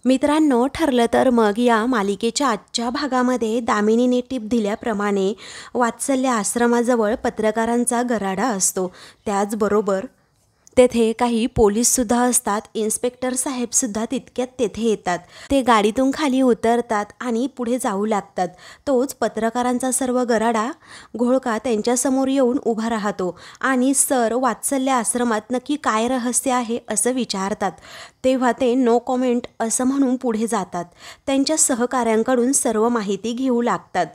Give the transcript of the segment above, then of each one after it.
मित्रांनो, ठरलं तर मग या मालिकेच्या आजच्या भागामध्ये दामिनीने टिप दिल्याप्रमाणे वात्सल्य आश्रमाजवळ पत्रकारांचा गराडा असतो। त्याचबरोबर तेथे काही पोलीससुद्धा असतात। इन्स्पेक्टर साहेबसुद्धा तितक्यात तेथे येतात। ते गाडीतून खाली उतरतात आणि पुढे जाऊ लागतात। तोच पत्रकारांचा सर्व गराडा घोळका त्यांच्यासमोर येऊन उभा राहतो आणि सर, वात्सल्य आश्रमात नक्की काय रहस्य आहे असं विचारतात। तेव्हा ते नो कॉमेंट असं म्हणून पुढे जातात। त्यांच्या सहकाऱ्यांकडून सर्व माहिती घेऊ लागतात,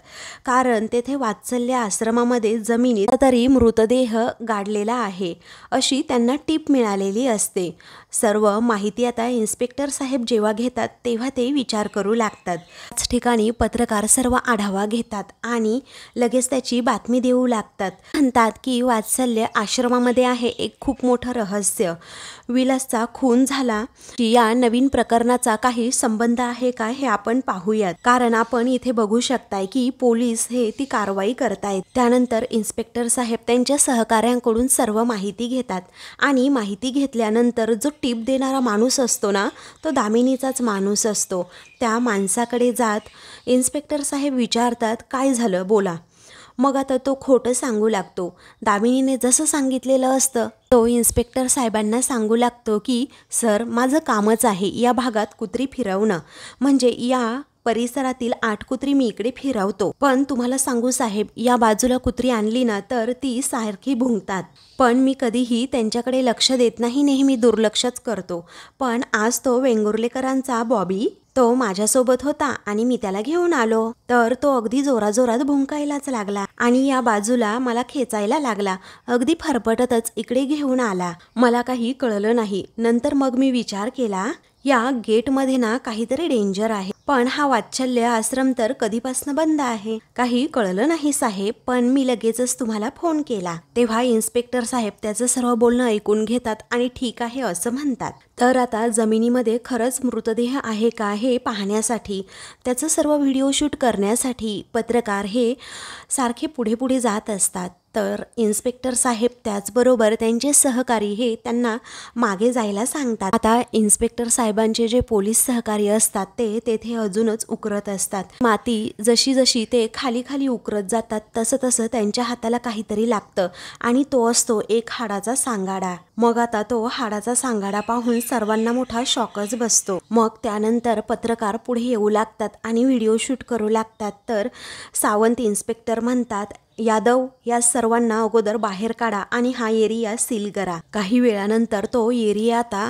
कारण तेथे वात्सल्य आश्रमामध्ये जमिनीत तरी मृतदेह गाडलेला आहे अशी त्यांना टीप मिळालेली असते। सर्व माहिती आता इन्स्पेक्टर साहेब जेव्हा घेतात तेव्हा ते विचार करू लागतात। त्याच ठिकाणी पत्रकार सर्व आढावा घेतात आणि लगेच त्याची बातमी देऊ लागतात। म्हणतात की वात्सल्य आश्रमामध्ये आहे एक खूप मोठं रहस्य। विलासचा खून झाला या नवीन प्रकरणाचा काही संबंध आहे का हे आपण पाहूयात, कारण आपण इथे बघू शकताय की पोलीस हे ती कारवाई करतायत। त्यानंतर इन्स्पेक्टर साहेब त्यांच्या सहकाऱ्यांकडून सर्व माहिती घेतात आणि माहिती घेतल्यानंतर जो टीप देणारा माणूस असतो ना, तो दामिनीचाच माणूस असतो। त्या माणसाकडे जात इन्स्पेक्टर साहेब विचारतात, काय झालं बोला। मग आता तो खोटं सांगू लागतो। दामिनीने जसं सांगितलेलं असतं तो इन्स्पेक्टर साहेबांना सांगू लागतो की सर, माझं कामच आहे या भागात कुत्री फिरवणं, म्हणजे या परिसरातील 8 कुत्री मी इकडे फिरवतो। पण तुम्हाला सांगू साहेब, या बाजूला कुत्री आणली ना तर ती सारखी भुंकतात, पण मी कधीही त्यांच्याकडे लक्ष देत नाही, नेहमी दुर्लक्षच करतो। पण आज तो वेंगुर्लेकरांचा बॉबी तो माझ्यासोबत होता आणि मी त्याला घेऊन आलो, तर तो अगदी जोराजोरात भुंकायलाच लागला आणि या बाजूला मला खेचायला लागला। अगदी फरफटतच इकडे घेऊन आला। मला काही कळलं नाही। नंतर मग मी विचार केला, या गेटमध्ये ना काहीतरी डेंजर आहे, पण हा वात्सल्य आश्रम तर कधीपासून बंद आहे। काही कळलं नाही साहेब, पण मी लगेचच तुम्हाला फोन केला। तेव्हा इन्स्पेक्टर साहेब त्याचं सर्व बोलणं ऐकून घेतात आणि ठीक आहे असं म्हणतात। तर आता जमिनीमध्ये खरंच मृतदेह आहे का हे पाहण्यासाठी, त्याचं सर्व व्हिडिओ शूट करण्यासाठी पत्रकार हे सारखे पुढे पुढे जात असतात। तर इन्स्पेक्टर साहेब त्याचबरोबर त्यांचे सहकारी हे त्यांना मागे जायला सांगतात। आता इन्स्पेक्टर साहेबांचे जे पोलीस सहकारी असतात ते तेथे अजूनच उकरत असतात। माती जशी जशी ते खाली खाली उकरत जातात तसं तसं त्यांच्या हाताला काहीतरी लागतं आणि तो असतो एक हाडाचा सांगाडा। मग आता तो हाडाचा सांगाडा पाहून सर्वांना मोठा शॉकच बसतो। मग त्यानंतर पत्रकार पुढे येऊ लागतात आणि व्हिडिओ शूट करू लागतात। तर सावंत इन्स्पेक्टर म्हणतात, यादव, या सर्वांना अगोदर बाहेर काढा आणि हा एरिया सील करा। काही वेळानंतर तो एरिया आता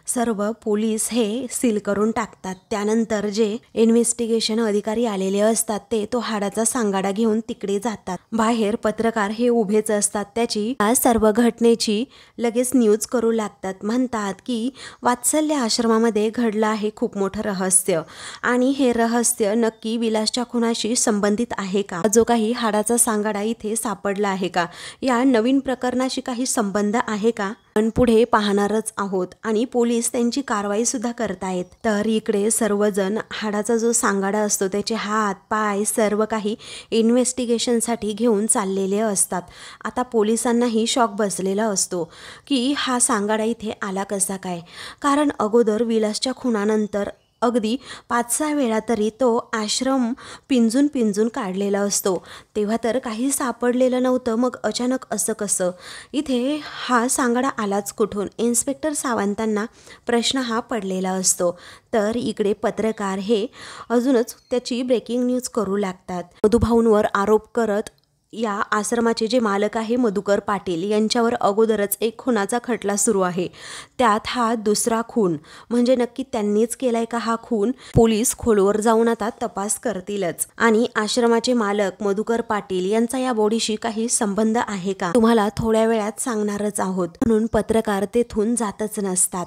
सर्व पोलीस हे सील करून टाकतात। त्यानंतर जे इन्व्हेस्टिगेशन अधिकारी आलेले असतात ते तो हाडाचा सांगाडा घेऊन तिकडे जातात। बाहेर पत्रकार हे उभेच असतात। त्याची या सर्व घटनेची लगेच न्यूज करू लागतात। म्हणतात की वात्सल्य आश्रमामध्ये घडलं आहे खूप मोठं रहस्य आणि हे रहस्य नक्की विलासच्या खुनाशी संबंधित आहे का, जो काही हाडाचा सांगाडा इथे सापडला आहे का, या नवीन प्रकरणाशी काही संबंध आहे का, पण पुढे पाहणारच आहोत आणि पोलीस त्यांची कारवाई सुद्धा करतायत। तर इकडे सर्वजण हाडाचा जो सांगाडा असतो त्याचे हात पाय सर्व काही इन्व्हेस्टिगेशनसाठी घेऊन चाललेले असतात। आता पोलिसांनाही शॉक बसलेला असतो की हा सांगाडा इथे आला कसा काय, कारण अगोदर विलासच्या खुनानंतर अगदी 5-6 वेळा तरी तो आश्रम पिंजून पिंजून काढलेला असतो, तेव्हा तर काही सापडलेलं नव्हतं। मग अचानक असं कसं इथे हा सांगाडा आलाच कुठून, इन्स्पेक्टर सावंतांना प्रश्न हा पडलेला असतो। तर इकडे पत्रकार हे अजूनच त्याची ब्रेकिंग न्यूज करू लागतात। मधुभाऊंवर आरोप करत या आश्रमाचे जे मालक आहे मधुकर पाटील यांच्यावर अगोदरच एक खुनाचा खटला सुरू आहे। त्यात हा दुसरा खून, म्हणजे नक्की त्यांनीच केलाय का हा खून, पोलीस खोलवर जाऊन आता तपास करतीलच। आणि आश्रमाचे मालक मधुकर पाटील यांचा या बॉडीशी काही संबंध आहे का, तुम्हाला थोड्या वेळात सांगणारच आहोत। म्हणून पत्रकार तेथून जातच नसतात।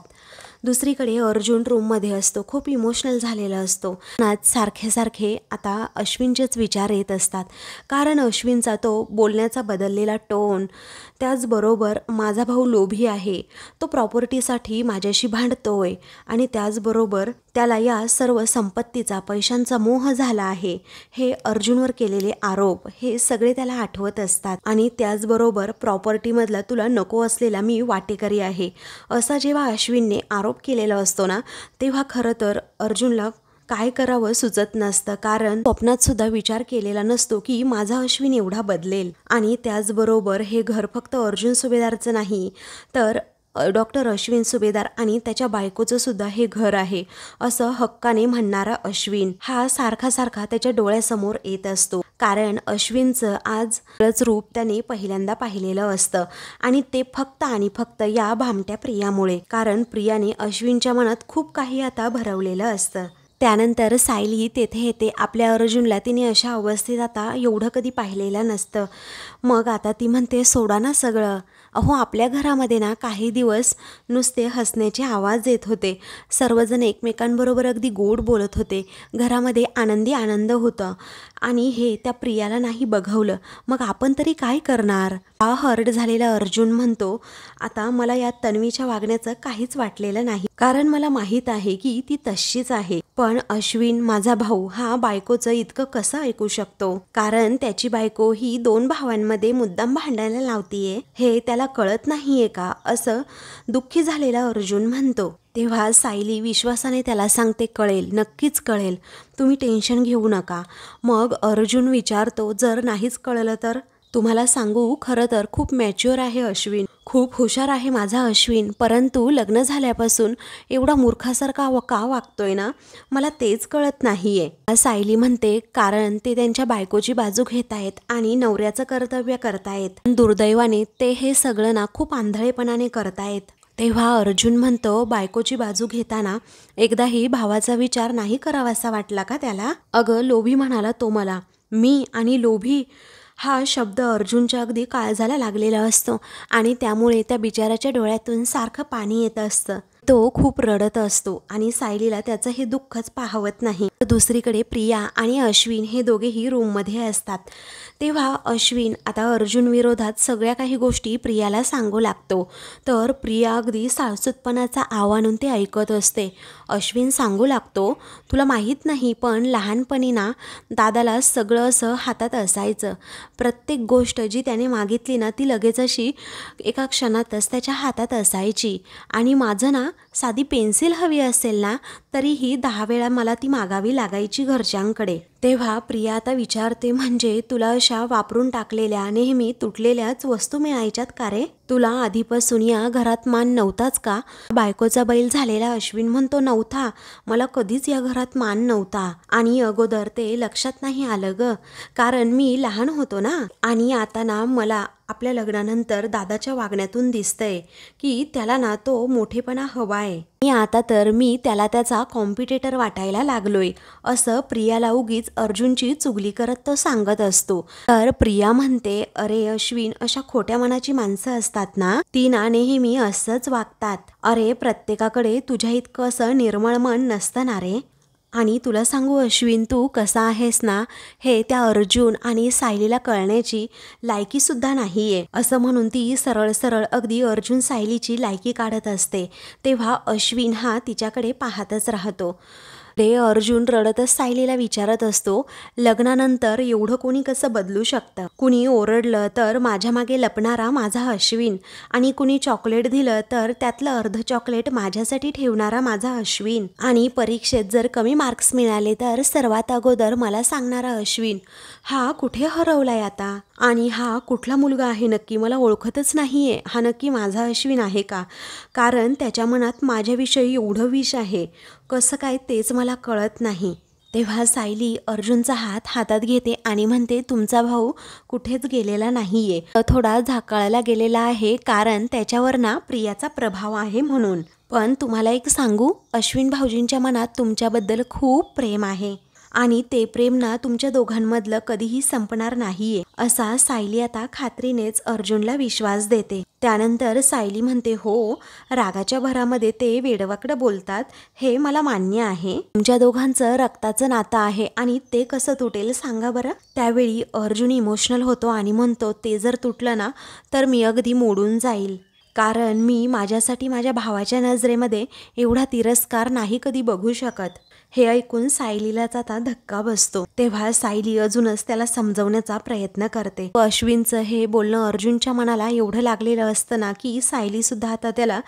दुसरीकडे अर्जुन रूममध्ये असतो, खूप इमोशनल झालेला असतो। सारखे सारखे आता अश्विनचेच विचार येत असतात, कारण अश्विनचा तो बोलण्याचा बदललेला टोन, त्याचबरोबर माझा भाऊ लोभी आहे, तो प्रॉपर्टीसाठी माझ्याशी भांडतोय आणि त्याचबरोबर त्याला या सर्व संपत्तीचा पैशांचा मोह झाला आहे, हे अर्जुनवर केलेले आरोप हे सगळे त्याला आठवत असतात। आणि त्याचबरोबर प्रॉपर्टीमधला तुला नको असलेला मी वाटेकरी आहे, असा जेव्हा अश्विनने आरोप आरोप केलेला असतो ना, तेव्हा खरं तर अर्जुनला काय करावं सुचत नसतं. कारण स्वप्नात सुद्धा विचार केलेला नसतो की माझा अश्विन एवढा बदलेल. आणि त्याचबरोबर हे घर फक्त अर्जुन सुभेदारचं नाही, तर डॉक्टर अश्विन सुभेदार आणि त्याच्या बायकोचं सुद्धा हे घर आहे असं हक्काने म्हणणारा अश्विन हा सारखा सारखा त्याच्या डोळ्यासमोर येत असतो. कारण अश्विनचं आजच रूप त्याने पहिल्यांदा पाहिलेलं असतं आणि ते फक्त आणि फक्त या भामट्या प्रियामुळे. कारण प्रियाने अश्विनच्या मनात खूप काही आता भरवलेलं असतं. त्यानंतर सायली तेथे येते. आपल्या अर्जुनला तिने अशा अवस्थेत आता एवढं कधी पाहिलेलं नसतं. मग आता ती म्हणते, सोडा ना सगळं. अहो, आपल्या घरामध्ये ना काही दिवस नुसते हसण्याचे आवाज येत होते. सर्वजण एकमेकांबरोबर अगदी गोड बोलत होते. घरामध्ये आनंदी आनंद होता आणि हे त्या प्रियाला नाही बघवलं. मग आपण तरी काय करणार? हा हर्ट झालेला अर्जुन म्हणतो, आता मला या तन्वीच्या वागण्याचं काहीच वाटलेलं नाही. कारण मला माहीत आहे की ती तशीच आहे. पण अश्विन माझा भाऊ हा बायकोचं इतकं कसं ऐकू शकतो? कारण त्याची बायको ही 2 भावांमध्ये मुद्दाम भांडायला लावतीये हे त्याला कळत नाहीये का? असं दुःखी झालेला अर्जुन म्हणतो. तेव्हा सायली विश्वासाने त्याला सांगते, कळेल, नक्कीच कळेल, तुम्ही टेन्शन घेऊ नका. मग अर्जुन विचारतो, जर नाहीच कळलं तर? तुम्हाला सांगू, खरं तर खूप मॅच्युअर आहे अश्विन, खूप हुशार आहे माझा अश्विन, परंतु लग्न झाल्यापासून एवढा मूर्खासारखा का वागतोय ना, मला तेच कळत नाहीये. सायली म्हणते, कारण ते त्यांच्या बायकोची बाजू घेत आहेत आणि नवऱ्याचं कर्तव्य करतायत. दुर्दैवाने ते हे सगळं ना खूप आंधळेपणाने करतायत. तेव्हा अर्जुन म्हणतो, बायकोची बाजू घेताना एकदाही भावाचा विचार नाही करावासा वाटला का त्याला? अगं, लोभी म्हणाला तो मला. मी आणि लोभी हा शब्द अर्जुनच्या अगदी काळजाला लागलेला असतो आणि त्यामुळे त्या बिचाराच्या डोळ्यातून सारखं पाणी येत असतं. तो खूप रडत असतो आणि सायलीला त्याचं हे दुःखच पाहवत नाही. दुसरीकडे प्रिया आणि अश्विन हे दोघेही रूममध्ये असतात. तेव्हा अश्विन आता अर्जुन विरोधात सगळ्या काही गोष्टी प्रियाला सांगू लागतो. तर प्रिया अगदी साळसूतपणाचा आव आणून ते ऐकत असते. अश्विन सांगू लागतो, तुला माहीत नाही पण लहानपणी ना दादाला सगळं असं हातात असायचं. प्रत्येक गोष्ट जी त्याने मागितली ना ती लगेच अशी एका क्षणातच त्याच्या हातात असायची. आणि माझं ना साधी पेन्सिल हवी असेल ना तरीही 10 वेळा मला ती मागावी लागायची घरच्यांकडे. तेव्हा प्रिया आता विचारते, म्हणजे तुला अशा वापरून टाकलेल्या नेहमी तुटलेल्याच वस्तू मिळायच्यात का रे? तुला आधीपासून या घरात मान नव्हताच का? बायकोचा बैल झालेला अश्विन म्हणतो, नव्हता, मला कधीच या घरात मान नव्हता. आणि अगोदर ते लक्षात नाही आलं ग, कारण मी लहान होतो ना. आणि आता ना मला आपल्या लग्नानंतर दादाच्या वागण्यातून दिसतंय की त्याला ना तो मोठेपणा हवाय आणि आता तर मी त्याला त्याचा कॉम्पिटिटर वाटायला लागलोय. असं प्रियाला उगीच अर्जुनची चुगली करत तो सांगत असतो. तर प्रिया म्हणते, अरे अश्विन, अशा खोट्या मनाची माणसं असतात ना ती ना नेहमी असंच वागतात. अरे प्रत्येकाकडे तुझ्या इतकं असं निर्मळ मन नसतं ना रे. आणि तुला सांगू अश्विन, तू कसा आहेस ना हे त्या अर्जुन आणि सायलीला कळण्याची लायकीसुद्धा नाही आहे. असं म्हणून ती सरळ सरळ अगदी अर्जुन सायलीची लायकी काढत असते. तेव्हा अश्विन हा तिच्याकडे पाहतच राहतो. रे अर्जुन रडतच सायलीला विचारत असतो, लग्नानंतर एवढं कोणी कसं बदलू शकतं? कुणी ओरडलं तर माझ्या मागे लपणारा माझा अश्विन आणि कुणी चॉकलेट दिलं तर त्यातलं अर्ध चॉकलेट माझ्यासाठी ठेवणारा माझा अश्विन आणि परीक्षेत जर कमी मार्क्स मिळाले तर सर्वात अगोदर मला सांगणारा अश्विन. हा कुठे हरवलाय आता? आणि हा कुठला मुलगा आहे नक्की? मला ओळखतच नाहीये. हा नक्की माझा अश्विन आहे का? कारण त्याच्या मनात माझ्याविषयी एवढं विष आहे, कसं काय तेच मला कळत नाही. तेव्हा सायली अर्जुनचा हात हातात घेते आणि म्हणते, तुमचा भाऊ कुठेच गेलेला नाहीये, थोडा झाकळला गेलेला आहे, कारण त्याच्यावर ना प्रियाचा प्रभाव आहे म्हणून. पण तुम्हाला एक सांगू, अश्विन भाऊजींच्या मनात तुमच्याबद्दल खूप प्रेम आहे आणि ते प्रेम ना तुमच्या दोघांमधलं कधीही संपणार नाहीये. असा सायली आता खात्रीनेच अर्जुनला विश्वास देते. त्यानंतर सायली म्हणते, हो, रागाच्या भरामध्ये ते वेडवाकडं बोलतात हे मला मान्य आहे. तुमच्या दोघांचं रक्ताचं नातं आहे आणि ते कसं तुटेल सांगा बरं? त्यावेळी अर्जुन इमोशनल होतो आणि म्हणतो, ते जर तुटलं ना तर मी अगदी मोडून जाईल. कारण मी माझ्यासाठी माझ्या भावाच्या नजरेमध्ये एवढा तिरस्कार नाही कधी बघू शकत. हे ऐकून सायलीलाच आता धक्का बसतो. तेव्हा सायली अजूनच त्याला समजवण्याचा प्रयत्न करते. अश्विनचं हे बोलणं अर्जुनच्या मनाला एवढं लागलेलं असतं ना की सायली सुद्धा आता त्याला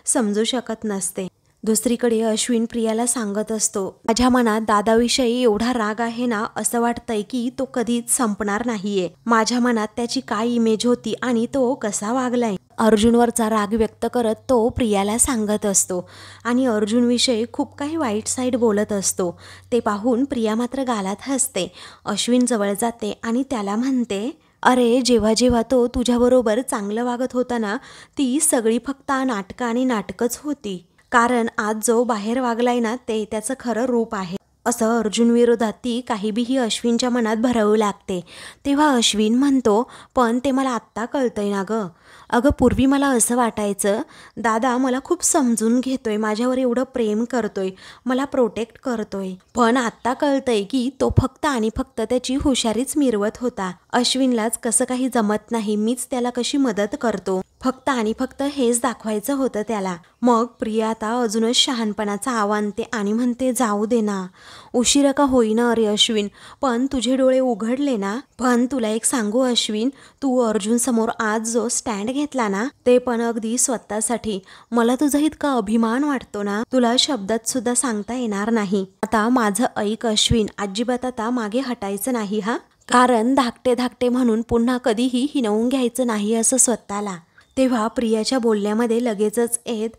समजू शकत नसते. दुसरीकडे अश्विन प्रियाला सांगत असतो, माझ्या मनात दादाविषयी एवढा राग आहे ना, असं वाटतंय की तो कधीच संपणार नाहीये. माझ्या मनात त्याची काय इमेज होती आणि तो कसा वागलाय. अर्जुनवरचा राग व्यक्त करत तो प्रियाला सांगत असतो आणि अर्जुनविषयी खूप काही वाईट साईड बोलत असतो. ते पाहून प्रिया मात्र गालात हसते. अश्विन जवळ जाते आणि त्याला म्हणते, अरे जेव्हा जेव्हा तो तुझ्याबरोबर चांगलं वागत होता ना, ती सगळी फक्त नाटकं आणि नाटकच होती. कारण आज जो बाहेर वागलाय ना, ते त्याचं खरं रूप आहे. असं अर्जुन विरोधात ती काही बीही अश्विनच्या मनात भरवू लागते. तेव्हा अश्विन म्हणतो, पण ते मला आत्ता कळतंय ना गं. अगं पूर्वी मला असं वाटायचं, दादा मला खूप समजून घेतोय, माझ्यावर एवढं प्रेम करतोय, मला प्रोटेक्ट करतोय. पण आत्ता कळतंय की तो फक्त आणि फक्त त्याची हुशारीच मिरवत होता. अश्विनलाच कसं काही जमत नाही, मीच त्याला कशी मदत करतो, फक्त आणि फक्त हेच दाखवायचं होतं त्याला. मग प्रिया आता अजूनच शहाणपणाचं आव्हान आणते आणि म्हणते, जाऊ दे ना, उशिरा का होईना अरे अश्विन, पण तुझे डोळे उघडले ना. पण तुला एक सांगू अश्विन, तू अर्जुन समोर आज जो स्टँड घेतला ना, ते पण अगदी स्वतःसाठी. मला तुझा इतका अभिमान वाटतो ना, तुला शब्दात सुद्धा सांगता येणार नाही. आता माझं ऐक अश्विन, अजिबात आता मागे हटायचं नाही हा. कारण धाकटे धाकटे म्हणून पुन्हा कधीही हिणवून घ्यायचं नाही असं स्वतःला. तेव्हा प्रियाच्या बोलण्यामध्ये लगेचच येत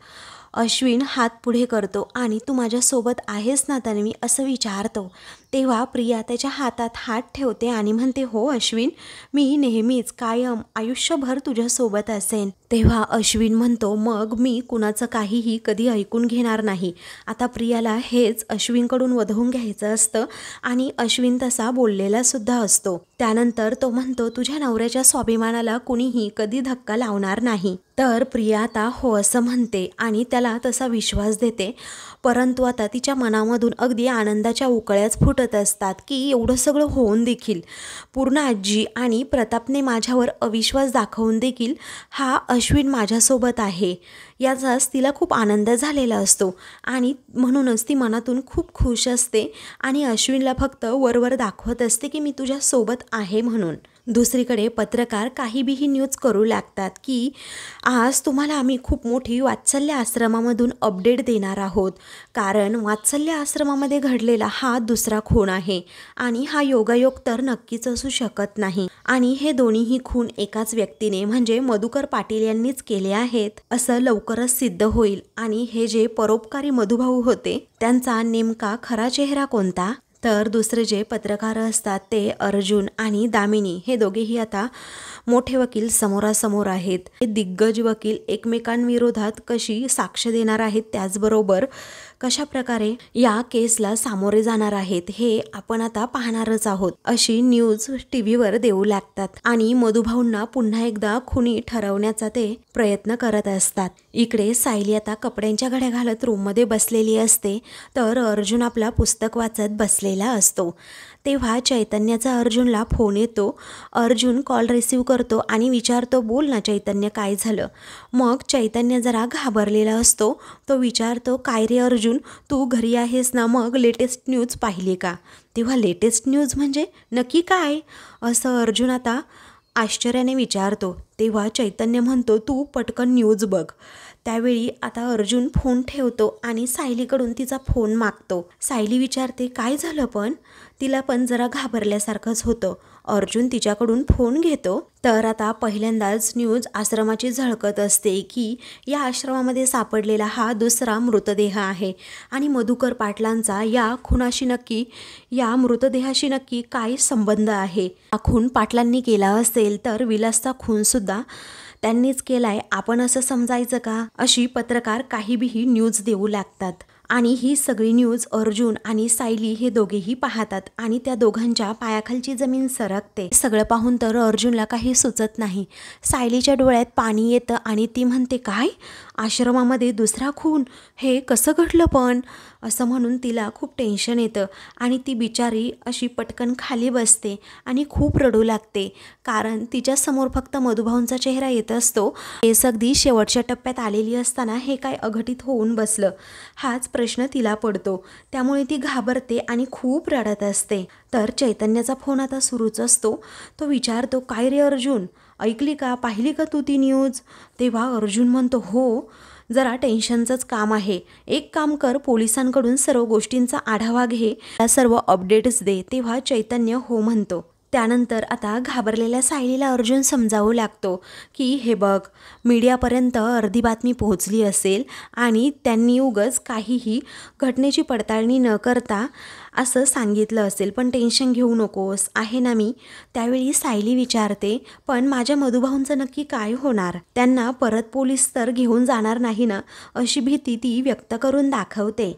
अश्विन हात पुढे करतो आणि तू माझ्यासोबत आहेस ना तन्वी, असं विचारतो. तेव्हा प्रिया त्याच्या हातात हात ठेवते आणि म्हणते, हो अश्विन, मी नेहमीच कायम आयुष्यभर तुझ्यासोबत असेन. तेव्हा अश्विन म्हणतो, मग मी कुणाचं काहीही कधी ऐकून घेणार नाही. आता प्रियाला हेच अश्विनकडून वधवून घ्यायचं असतं आणि अश्विन तसा बोललेला सुद्धा असतो. त्यानंतर तो म्हणतो, तुझ्या नवऱ्याच्या स्वाभिमानाला कुणीही कधी धक्का लावणार नाही. तर प्रिया आता हो असं म्हणते आणि त्याला तसा विश्वास देते. परंतु आता तिच्या मनामधून अगदी आनंदाच्या उकळ्याच फुटत असतात की एवढं सगळं होऊन देखील, पूर्ण आजी आणि प्रतापने माझ्यावर अविश्वास दाखवून देखील हा अश्विन माझ्यासोबत आहे, याचाच तिला खूप आनंद झालेला असतो आणि म्हणूनच ती मनातून खूप खुश असते आणि अश्विनला फक्त वरवर दाखवत असते की मी तुझ्यासोबत आहे म्हणून. दुसरीकडे पत्रकार काही बीही न्यूज करू लागतात की आज तुम्हाला आम्ही खूप मोठी वात्सल्य आश्रमामधून अपडेट देणार आहोत. कारण वात्सल्य आश्रमामध्ये घडलेला हा दुसरा खून आहे आणि हा योगायोग तर नक्कीच असू शकत नाही आणि हे दोन्हीही खून एकाच व्यक्तीने म्हणजे मधुकर पाटील यांनीच केले आहेत असं लवकरच सिद्ध होईल. आणि हे जे परोपकारी मधुभाऊ होते त्यांचा नेमका खरा चेहरा कोणता. तर दुसरे जे पत्रकार असतात ते अर्जुन आणि दामिनी, हे दोघेही आता मोठे वकील समोरासमोर आहेत. हे दिग्गज वकील एकमेकांविरोधात कशी साक्ष देणार आहेत, त्याचबरोबर कशा प्रकारे या केसला सामोरे जाणार आहेत हे आपण आता पाहणारच आहोत. अशी न्यूज टीव्हीवर देऊ लागतात आणि मधुभाऊंना पुन्हा एकदा खुनी ठरवण्याचा ते प्रयत्न करत असतात. इकडे सायली आता कपड्यांच्या घड्या घालत रूममध्ये बसलेली असते तर अर्जुन आपला पुस्तक वाचत बसलेला असतो. तेव्हा चैतन्याचा अर्जुनला फोन येतो. अर्जुन कॉल रिसीव करतो आणि विचारतो, बोल ना चैतन्य, काय झालं. मग चैतन्य जरा घाबरलेला असतो. तो विचारतो, काय रे अर्जुन, तू घरी आहेस ना, मग लेटेस्ट न्यूज पाहिली का. तेव्हा लेटेस्ट न्यूज म्हणजे नक्की काय, असं अर्जुन आता आश्चर्याने विचारतो. तेव्हा चैतन्य म्हणतो, तू पटकन न्यूज बघ. त्यावेळी आता अर्जुन फोन ठेवतो आणि सायलीकडून तिचा फोन मागतो. सायली विचारते, काय झालं पण. तिला पण जरा घाबरल्यासारखंच होतं. अर्जुन तिच्याकडून फोन घेतो. तर आता पहिल्यांदाच न्यूज आश्रमाची झळकत असते की या आश्रमामध्ये सापडलेला हा दुसरा मृतदेह आहे आणि मधुकर पाटलांचा या खुनाशी नक्की, या मृतदेहाशी नक्की काय संबंध आहे. हा खून पाटलांनी केला असेल तर विलासचा खूनसुद्धा त्यांनीच केलाय, आपण असं समजायचं का. अशी पत्रकार काही बीही न्यूज देऊ लागतात आणि ही सगळी न्यूज अर्जुन आणि सायली हे दोघेही पाहतात आणि त्या दोघांच्या पायाखालची जमीन सरकते. सगळं पाहून तर अर्जुनला काही सुचत नाही. सायलीच्या डोळ्यात पाणी येतं आणि ती म्हणते, काय, आश्रमामध्ये दुसरा खून, हे कसं घडलं पण, असं म्हणून तिला खूप टेन्शन येतं आणि ती बिचारी अशी पटकन खाली बसते आणि खूप रडू लागते. कारण तिच्यासमोर फक्त मधुभाऊंचा चेहरा येत असतो. केस अगदी शेवटच्या टप्प्यात आलेली असताना हे काय अघटित होऊन बसलं, हाच प्रश्न तिला पडतो. त्यामुळे ती घाबरते आणि खूप रडत असते. तर चैतन्याचा फोन आता सुरूच असतो. तो विचारतो, काय रे अर्जुन, ऐकली का, पाहिली का तू ती न्यूज. तेव्हा अर्जुन म्हणतो, हो. जरा टेन्शनचंच काम आहे. एक काम कर, पोलिसांकडून सर्व गोष्टींचा आढावा घे, सर्व अपडेट्स दे. तेव्हा चैतन्य हो म्हणतो. त्यानंतर आता घाबरलेल्या सायलीला अर्जुन समजावू लागतो की हे बघ, मीडियापर्यंत अर्धी बातमी पोहोचली असेल आणि त्यांनी उगाच काहीही घटनेची पडताळणी न करता असं सांगितलं असेल, पण टेन्शन घेऊ नकोस, आहे ना मी. त्यावेळी सायली विचारते, पण माझ्या मधुभाऊंचं नक्की काय होणार? त्यांना परत पोलीस तर घेऊन जाणार नाही ना, अशी भीती ती व्यक्त करून दाखवते.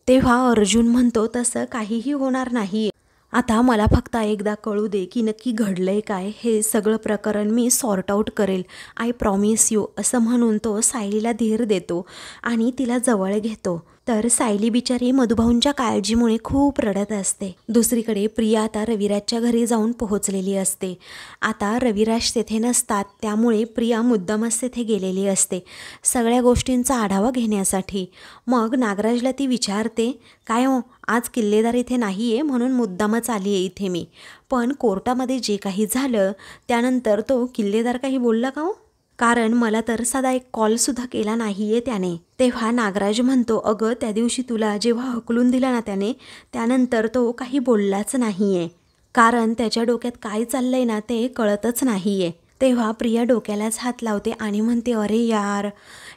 तेव्हा अर्जुन म्हणतो, तसं काहीही होणार नाही. आता मला फक्त एकदा कळू दे की नक्की घडलंय काय. हे सगळं प्रकरण मी सॉर्ट आऊट करेल, आय प्रॉमिस यू, असं म्हणून तो सायलीला धीर देतो आणि तिला जवळ घेतो. तर सायली बिचारी मधुभाऊंच्या काळजीमुळे खूप रडत असते. दुसरीकडे प्रिया आता रविराजच्या घरी जाऊन पोहोचलेली असते. आता रविराज तेथे नसतात, त्यामुळे प्रिया मुद्दामच तेथे गेलेली असते सगळ्या गोष्टींचा आढावा घेण्यासाठी. मग नागराजला ती विचारते, काय हो, आज किल्लेदार इथे नाही आहे म्हणून मुद्दामच आली आहे इथे मी. पण कोर्टामध्ये जे काही झालं त्यानंतर तो किल्लेदार काही बोलला का हो? कारण मला तर साधा एक कॉलसुद्धा केला नाही आहे त्याने. तेव्हा नागराज म्हणतो, अगं त्या दिवशी तुला जेव्हा हकलून दिलं ना त्याने, त्यानंतर तो काही बोललाच नाही आहे. कारण त्याच्या डोक्यात काय चाललंय ना ते कळतच नाही आहे. तेव्हा प्रिया डोक्यालाच हात लावते आणि म्हणते, अरे यार,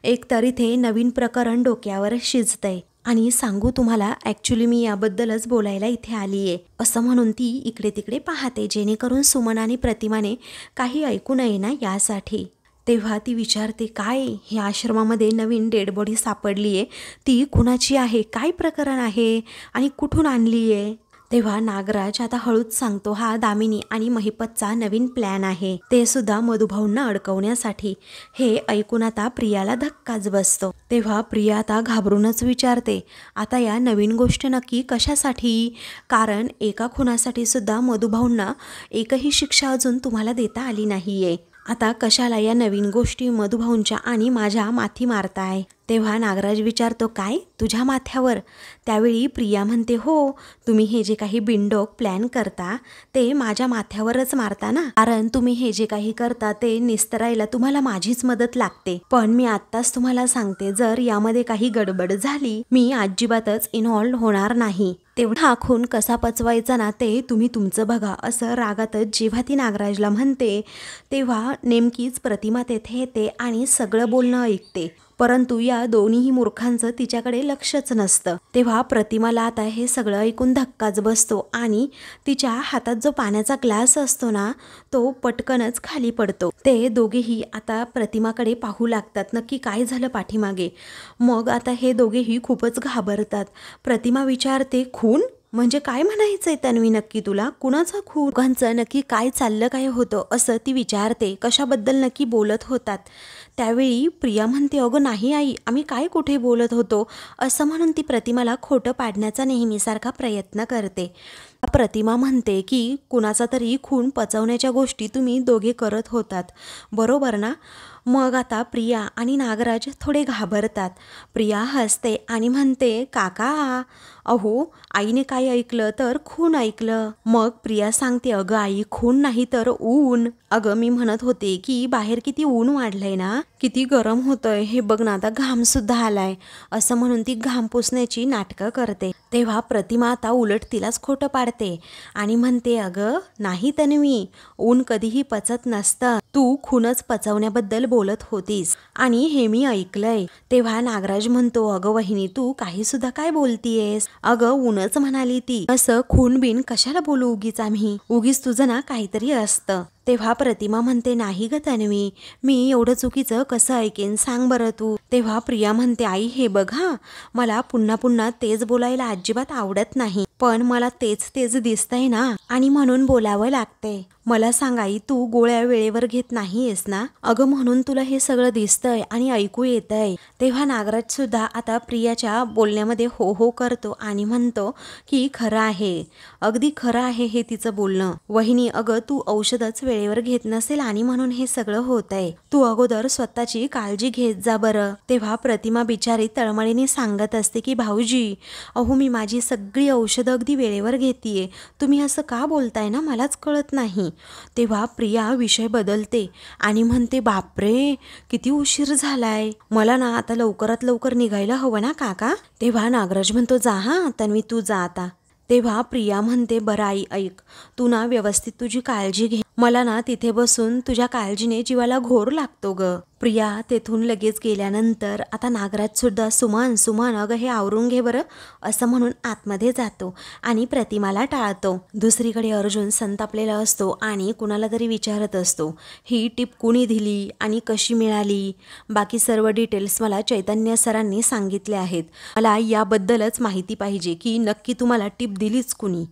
एक तर इथे नवीन प्रकरण डोक्यावर शिजतंय. आणि सांगू तुम्हाला, ॲक्च्युली मी याबद्दलच बोलायला इथे आली आहे, असं म्हणून ती इकडे तिकडे पाहते, जेणेकरून सुमन आणि प्रतिमाने काही ऐकू नये ना यासाठी. तेव्हा ती विचारते, काय हे आश्रमामध्ये नवीन डेड बॉडी सापडली आहे, ती कुणाची आहे, काय प्रकरण आहे आणि कुठून आणली आहे? तेव्हा नागराज आता हळूच सांगतो, हा दामिनी आणि महिपतचा नवीन प्लॅन आहे, ते सुद्धा मधुभाऊंना अडकवण्यासाठी. हे ऐकून आता प्रियाला धक्काच बसतो. तेव्हा प्रिया आता घाबरूनच विचारते, आता या नवीन गोष्ट नक्की कशासाठी? कारण एका खुनासाठी सुद्धा मधुभाऊंना एकही शिक्षा अजून तुम्हाला देता आली नाहीये. आता कशाला या नवीन गोष्टी मधुभाऊंच्या आणि माझ्या माथी मारताय? तेव्हा नागराज विचारतो, काय तुझ्या माथ्यावर? त्यावेळी प्रिया म्हणते, हो, तुम्ही हे जे काही बिनडोक प्लॅन करता ते माझ्या माथ्यावरच मारता ना. कारण तुम्ही हे जे काही करता ते निस्तरायला तुम्हाला माझीच मदत लागते. पण मी आत्ताच तुम्हाला सांगते, जर यामध्ये काही गडबड झाली मी अजिबातच इन्व्हॉल्व होणार नाही. तेवढा हा खून कसा पचवायचा ना ते तुम्ही तुमचं बघा, असं रागातच जेव्हा ती नागराजला म्हणते तेव्हा नेमकीच प्रतिमा तेथे येते आणि सगळं बोलणं ऐकते. परंतु या दोन्हीही मूर्खांचं तिच्याकडे लक्षच नसतं. तेव्हा प्रतिमाला आता हे सगळं ऐकून धक्काच बसतो आणि तिच्या हातात जो पाण्याचा ग्लास असतो ना तो पटकनच खाली पडतो. ते दोघेही आता प्रतिमाकडे पाहू लागतात, नक्की काय झालं पाठीमागे. मग आता हे दोघेही खूपच घाबरतात. प्रतिमा विचारते, खून म्हणजे काय म्हणायचंय तन्वी नक्की तुला? कुणाचा खून? दोघांचं नक्की काय चाललं, काय होतं असं ती विचारते. कशाबद्दल नक्की बोलत होतात? त्यावेळी प्रिया म्हणते, अगं नाही आई, आम्ही काय कुठे बोलत होतो, असं म्हणून ती प्रतिमाला खोटं पाडण्याचा नेहमीसारखा प्रयत्न करते. प्रतिमा म्हणते की कुणाचा तरी खून पचवण्याच्या गोष्टी तुम्ही दोघे करत होतात, बरोबर ना? मग आता प्रिया आणि नागराज थोडे घाबरतात. प्रिया हसते आणि म्हणते, काका, अहो आईने काय ऐकलं तर खून ऐकलं. मग प्रिया सांगते, अगं आई, खून नाही तर ऊन. अगं मी म्हणत होते की बाहेर किती ऊन वाढलंय ना, किती गरम होतंय, हे बघ ना, आता घाम सुद्धा आलाय, असं म्हणून ती घाम पुसण्याची नाटकं करते. तेव्हा प्रतिमा आता उलट तिलाच खोटं पाडते आणि म्हणते, अगं नाही तन्वी, ऊन कधीही पचत नसतं, तू खूनच पचवण्याबद्दल बोलत होतीस आणि हे मी ऐकलंय. तेव्हा नागराज म्हणतो, अगं वहिनी, तू काही सुद्धा काय बोलतीयेस? अगं ऊनच म्हणाली ती, असं खून बिन कशाला बोलू उगीच आम्ही, उगीच तुझं ना काहीतरी असतं. तेव्हा प्रतिमा म्हणते, नाही ग तन्वी, मी एवढं चुकीचं कसं ऐकेन, सांग बरं तू. तेव्हा प्रिया म्हणते, आई हे बघ हा, मला पुन्हा पुन्हा तेच बोलायला अजिबात आवडत नाही, पण मला तेच तेच दिसतंय ना आणि म्हणून बोलावं लागतंय. मला सांग आई, तू गोळ्या वेळेवर घेत नाहीयेस ना? अगं म्हणून तुला हे सगळं दिसतंय आणि ऐकू येतंय. तेव्हा नागराज सुद्धा आता प्रियाच्या बोलण्यामध्ये हो हो करतो आणि म्हणतो की खरं आहे, अगदी खरं आहे हे तिचं बोलणं. वहिनी, अगं तू औषधच वेळेवर घेत नसेल आणि म्हणून हे सगळं होतंय. तू अगोदर स्वतःची काळजी घेत जा बरं. तेव्हा प्रतिमा बिचारी तळमळीने सांगत असते की भाऊजी, अहो मी माझी सगळी औषधं औषधं अगदी वेळेवर घेतीये. तुम्ही असं का बोलताय ना, मलाच कळत नाही. तेव्हा प्रिया विषय बदलते आणि म्हणते, बापरे किती उशीर झालाय, मला ना आता लवकरात लवकर निघायला हवं ना काका. तेव्हा नागराज म्हणतो, जा हां तन्वी, तू जा आता. तेव्हा प्रिया म्हणते, बरं आई ऐक, तू ना व्यवस्थित तुझी काळजी घे, मला ना तिथे बसून तुझ्या काळजीने जीवाला घोर लागतो ग. प्रिया तेथून लगेच गेल्यानंतर आता नागराज सुद्धा सुमन सुमन अगं हे आवरून घे बरं असं म्हणून आतमध्ये जातो आणि प्रतिमाला टाळतो. दुसरीकडे अर्जुन संतापलेला असतो आणि कुणाला तरी विचारत असतो, ही टिप कुणी दिली आणि कशी मिळाली. बाकी सर्व डिटेल्स मला चैतन्य सरांनी सांगितले आहेत, मला याबद्दलच माहिती पाहिजे की नक्की तुम्हाला टिप दिलीच कुणी.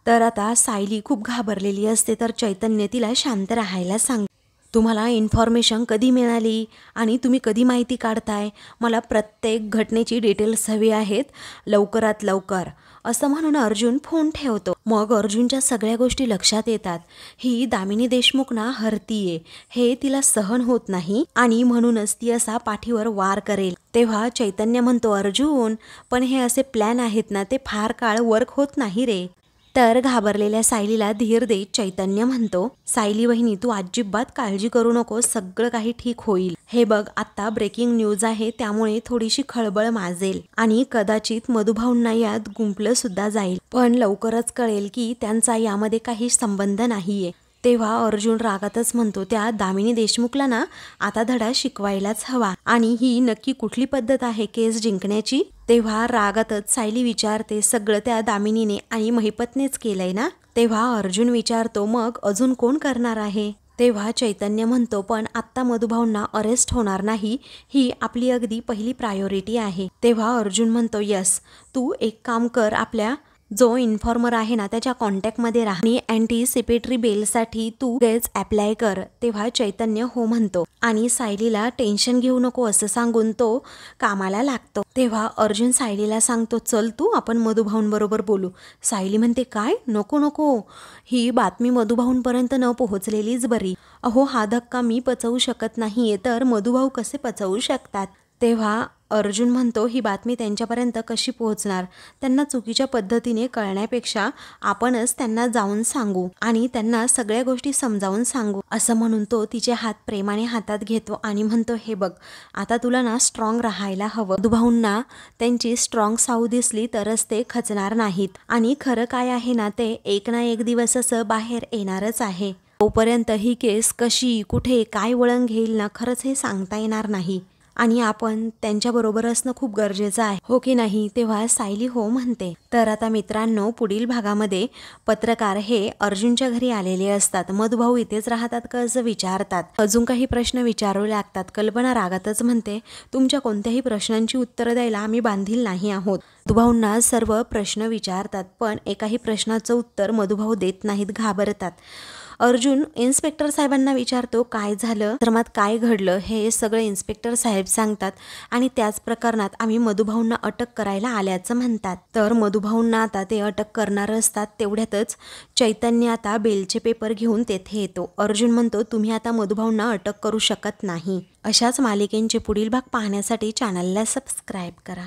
तर आता सायली खूप घाबरलेली असते, तर चैतन्य तिला शांत राहायला सांग. तुम्हाला इन्फॉर्मेशन कधी मिळाली आणि तुम्ही कधी माहिती काढताय, मला प्रत्येक घटनेची डिटेल्स हवी आहेत लवकरात लवकर असं म्हणून अर्जुन फोन ठेवतो. मग अर्जुनच्या सगळ्या गोष्टी लक्षात येतात. ही दामिनी देशमुख ना हरतीये, हे तिला सहन होत नाही आणि म्हणूनच ती असा पाठीवर वार करेल. तेव्हा चैतन्य म्हणतो, अर्जुन पण हे असे प्लॅन आहेत ना, ते फार काळ वर्क होत नाही रे. तर घाबरलेल्या सायलीला धीर देत चैतन्य म्हणतो, सायली वहिनी तू अजिबात काळजी करू नको, सगळं काही ठीक होईल. हे बघ आत्ता ब्रेकिंग न्यूज आहे, त्यामुळे थोडीशी खळबळ माजेल आणि कदाचित मधुभाऊंना यात गुंपलं सुद्धा जाईल, पण लवकरच कळेल की त्यांचा यामध्ये काही संबंध नाहीये. तेव्हा अर्जुन रागातच म्हणतो, त्या दामिनी देशमुखला ना आता धडा शिकवायलाच हवा आणि ही नक्की कुठली पद्धत आहे केस जिंकण्याची. तेव्हा रागातच सायली विचारते, सगळं त्या दामिनीने आणि महिपतनेच केलंय ना. तेव्हा अर्जुन विचारतो, मग अजून कोण करणार आहे. तेव्हा चैतन्य म्हणतो, पण आत्ता मधुभाऊंना अरेस्ट होणार नाही, ही आपली अगदी पहिली प्रायोरिटी आहे. तेव्हा अर्जुन म्हणतो, यस तू एक काम कर, आपल्या जो इन्फॉर्मर आहे ना त्याच्या कॉन्टॅक्टमध्ये राहा आणि अँटीसिपेटरी बेलसाठी तू गेच अप्लाय कर. तेव्हा चैतन्य हो म्हणतो आणि सायलीला टेन्शन घेऊ नको असं सांगून तो कामाला लागतो. तेव्हा अर्जुन सायलीला सांगतो, चल तू आपण मधुभाऊंबरोबर बोलू. सायली म्हणते, काय नको नको, ही बातमी मधुभाऊंपर्यंत न पोहोचलेलीच बरी. अहो हा धक्का मी पचवू शकत नाहीये, तर मधुभाऊ कसे पचवू शकतात. तेव्हा अर्जुन म्हणतो, ही बातमी त्यांच्यापर्यंत कशी पोहोचणार, त्यांना चुकीच्या पद्धतीने कळण्यापेक्षा आपणच त्यांना जाऊन सांगू आणि त्यांना सगळ्या गोष्टी समजावून सांगू असं म्हणून तो तिचे हात प्रेमाने हातात घेतो आणि म्हणतो, हे बघ आता तुला ना स्ट्रॉंग राहायला हवं. मधुभाऊंना त्यांची स्ट्रॉंग साऊ दिसली तरच ते खचणार नाहीत आणि खरं काय आहे ना, ते एक ना एक दिवस असं बाहेर येणारच आहे. तोपर्यंत ही केस कशी कुठे काय वळण घेईल ना, खरंच हे सांगता येणार नाही आणि आपण त्यांच्याबरोबर असणं खूप गरजेचं आहे, हो की नाही. तेव्हा सायली हो म्हणते. तर आता मित्रांनो, पुढील भागामध्ये पत्रकार हे अर्जुनच्या घरी आलेले असतात. मधुभाऊ इथेच राहतात का असं विचारतात. अजून काही प्रश्न विचारू लागतात. कल्पना रागातच म्हणते, तुमच्या कोणत्याही प्रश्नांची उत्तरं द्यायला आम्ही बांधील नाही आहोत. मधुभाऊंना सर्व प्रश्न विचारतात, पण एकाही प्रश्नाचं उत्तर मधुभाऊ देत नाहीत, घाबरतात. अर्जुन इन्स्पेक्टर साहेबांना विचारतो, काय झालं, आश्रमात काय घडलं. हे सगळे इन्स्पेक्टर साहेब सांगतात आणि त्याच प्रकरणात आम्ही मधुभाऊंना अटक करायला आल्याचं म्हणतात. तर मधुभाऊंना आता ते अटक करणार असतात. तेवढ्यातच चैतन्य आता बेलचे पेपर घेऊन तेथे येतो. अर्जुन म्हणतो, तुम्ही आता मधुभाऊंना अटक करू शकत नाही. अशाच मालिकेंचे पुढील भाग पाहण्यासाठी चॅनलला सबस्क्राईब करा.